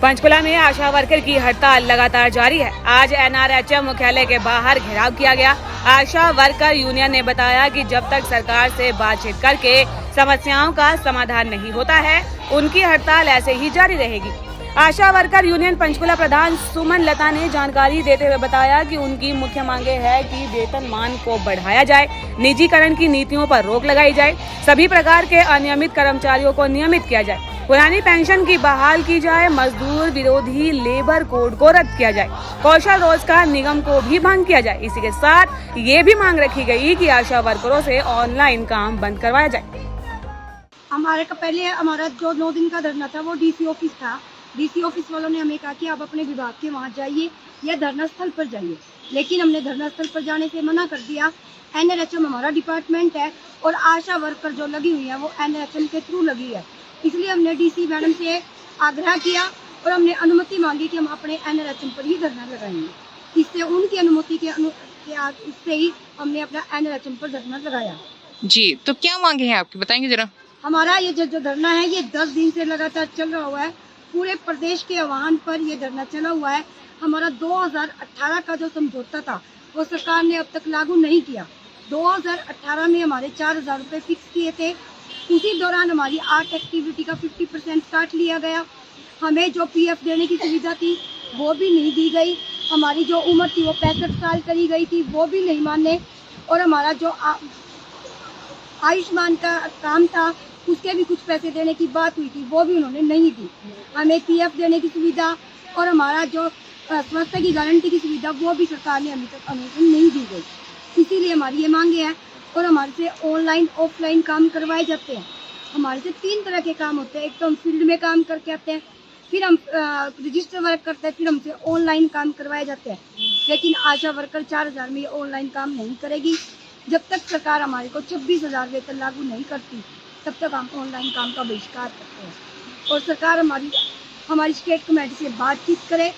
पंचकुला में आशा वर्कर की हड़ताल लगातार जारी है। आज एनआरएचएम मुख्यालय के बाहर घेराव किया गया। आशा वर्कर यूनियन ने बताया कि जब तक सरकार से बातचीत करके समस्याओं का समाधान नहीं होता है, उनकी हड़ताल ऐसे ही जारी रहेगी। आशा वर्कर यूनियन पंचकुला प्रधान सुमन लता ने जानकारी देते हुए बताया कि उनकी मुख्य मांगे है कि वेतनमान को बढ़ाया जाए, निजीकरण की नीतियों पर रोक लगाई जाए, सभी प्रकार के अनियमित कर्मचारियों को नियमित किया जाए, पुरानी पेंशन की बहाल की जाए, मजदूर विरोधी लेबर कोड को रद्द किया जाए, कौशल रोजगार निगम को भी भंग किया जाए। इसी के साथ ये भी मांग रखी गई कि आशा वर्करों से ऑनलाइन काम बंद करवाया जाए। हमारा जो 9 दिन का धरना था वो डीसी ऑफिस था। डीसी ऑफिस वालों ने हमें कहा कि आप अपने विभाग के वहाँ जाइए या धरना स्थल पर जाइए, लेकिन हमने धरना स्थल पर जाने से मना कर दिया। एनआरएचएम हमारा डिपार्टमेंट है और आशा वर्कर जो लगी हुई है वो एनआरएचएम के थ्रू लगी है, इसलिए हमने डीसी मैडम से आग्रह किया और हमने अनुमति मांगी कि हम अपने एनआरएचएम पर ही धरना लगाएंगे। इससे उनकी अनुमति के उससे ही हमने अपना एनआरएचएम पर धरना लगाया। जी, तो क्या मांगे हैं आपकी, बताएंगे जरा। हमारा ये जो धरना है ये 10 दिन से लगातार चल रहा हुआ है। पूरे प्रदेश के आह्वान पर ये धरना चला हुआ है। हमारा 2018 का जो समझौता था वो सरकार ने अब तक लागू नहीं किया। 2018 में हमारे 4000 रुपये फिक्स किए थे। उसी दौरान हमारी आर्ट एक्टिविटी का 50% काट लिया गया। हमें जो पीएफ देने की सुविधा थी वो भी नहीं दी गई। हमारी जो उम्र थी वो 65 साल करी गई थी, वो भी नहीं माने। और हमारा जो आयुष्मान का काम था उसके भी कुछ पैसे देने की बात हुई थी, वो भी उन्होंने नहीं दी। हमें पीएफ देने की सुविधा और हमारा जो स्वास्थ्य की गारंटी की सुविधा वो भी सरकार ने अभी तक नहीं दी गई। इसीलिए हमारी ये मांगे हैं। और हमारे से ऑनलाइन ऑफलाइन काम करवाए जाते हैं। हमारे से 3 तरह के काम होते हैं। एक तो हम फील्ड में काम करके आते हैं, फिर हम रजिस्टर वर्क करते हैं, फिर हमसे ऑनलाइन काम करवाए जाते हैं। लेकिन आशा वर्कर 4000 में ये ऑनलाइन काम नहीं करेगी। जब तक सरकार हमारे को 26,000 वेतन लागू नहीं करती तब तक हम ऑनलाइन काम का बहिष्कार करते हैं। और सरकार हमारी स्टेट कमेटी से बातचीत करे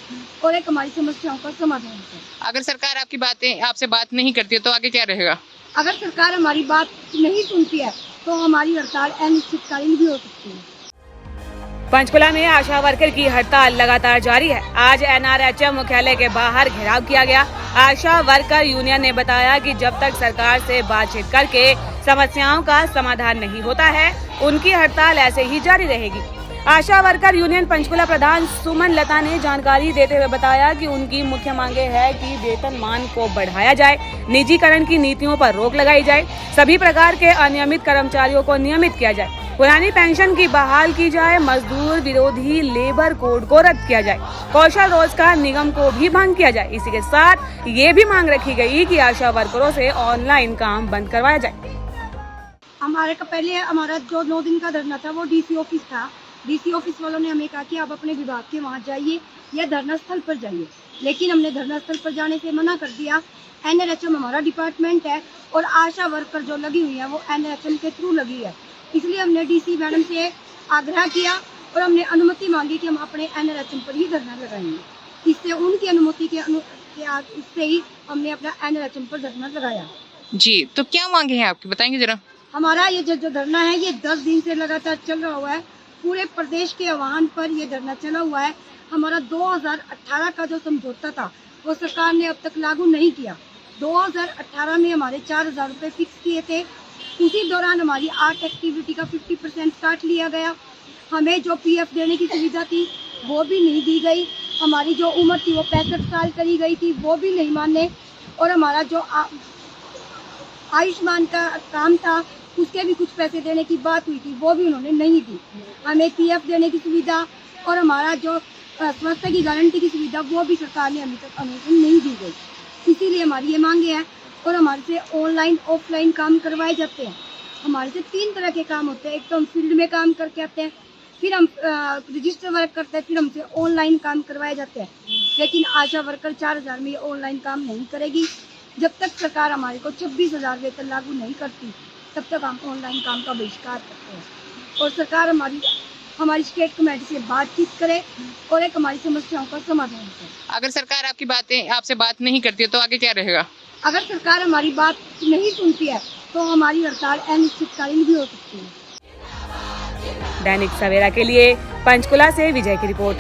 और एक हमारी समस्याओं का समाधान करे। अगर सरकार आपसे बात नहीं करती है तो आगे क्या रहेगा? अगर सरकार हमारी बात नहीं सुनती है तो हमारी हड़ताल अनिश्चितकालीन भी हो सकती है। पंचकुला में आशा वर्कर की हड़ताल लगातार जारी है। आज एनआरएचएम मुख्यालय के बाहर घेराव किया गया। आशा वर्कर यूनियन ने बताया कि जब तक सरकार से बातचीत करके समस्याओं का समाधान नहीं होता है, उनकी हड़ताल ऐसे ही जारी रहेगी। आशा वर्कर यूनियन पंचकुला प्रधान सुमन लता ने जानकारी देते हुए बताया कि उनकी मुख्य मांगे है कि वेतनमान को बढ़ाया जाए, निजीकरण की नीतियों पर रोक लगाई जाए, सभी प्रकार के अनियमित कर्मचारियों को नियमित किया जाए, पुरानी पेंशन की बहाल की जाए, मजदूर विरोधी लेबर कोड को रद्द किया जाए, कौशल रोजगार निगम को भी भंग किया जाए। इसी के साथ ये भी मांग रखी गई कि आशा वर्करों से ऑनलाइन काम बंद करवाया जाए। हमारा जो 9 दिन का धरना था वो डीसी ऑफिस था। डीसी ऑफिस वालों ने हमें कहा कि आप अपने विभाग के वहाँ जाइए या धरना स्थल पर जाइए, लेकिन हमने धरना स्थल पर जाने से मना कर दिया। एनआरएचएम हमारा डिपार्टमेंट है और आशा वर्कर जो लगी हुई है वो एनआरएचएम के थ्रू लगी है, इसलिए हमने डीसी मैडम से आग्रह किया और हमने अनुमति मांगी कि हम अपने एनआरएचएम पर ही धरना लगाएंगे। इससे उनकी अनुमति के उससे ही हमने अपना एनआरएचएम पर धरना लगाया। जी, तो क्या मांगे हैं आपकी, बताएंगे जरा। हमारा ये जो धरना है ये 10 दिन से लगातार चल रहा हुआ है। पूरे प्रदेश के आह्वान पर ये धरना चला हुआ है। हमारा 2018 का जो समझौता था वो सरकार ने अब तक लागू नहीं किया। 2018 में हमारे 4000 रुपये फिक्स किए थे। उसी दौरान हमारी आर्ट एक्टिविटी का 50% काट लिया गया। हमें जो पीएफ देने की सुविधा थी वो भी नहीं दी गई। हमारी जो उम्र थी वो 65 साल करी गई थी, वो भी नहीं माने। और हमारा जो आयुष्मान का काम था उसके भी कुछ पैसे देने की बात हुई थी, वो भी उन्होंने नहीं दी। हमें पीएफ देने की सुविधा और हमारा जो स्वास्थ्य की गारंटी की सुविधा वो भी सरकार ने अभी तक नहीं दी गई। इसीलिए हमारी ये मांगे हैं। और हमारे से ऑनलाइन ऑफलाइन काम करवाए जाते हैं। हमारे से 3 तरह के काम होते हैं। एक तो हम फील्ड में काम करके आते हैं, फिर हम रजिस्टर वर्क करते हैं, फिर हमसे ऑनलाइन काम करवाए जाते हैं। लेकिन आशा वर्कर 4000 में ये ऑनलाइन काम नहीं करेगी। जब तक सरकार हमारे को 26,000 वेतन लागू नहीं करती तब तक हम ऑनलाइन काम का बहिष्कार करते हैं। और सरकार हमारी स्टेट कमेटी से बातचीत करे और एक हमारी समस्याओं का समाधान करे। अगर सरकार आपसे बात नहीं करती है तो आगे क्या रहेगा? अगर सरकार हमारी बात नहीं सुनती है तो हमारी हड़ताल अनिश्चितकालीन भी हो सकती है। दैनिक सवेरा के लिए पंचकुला से विजय की रिपोर्ट।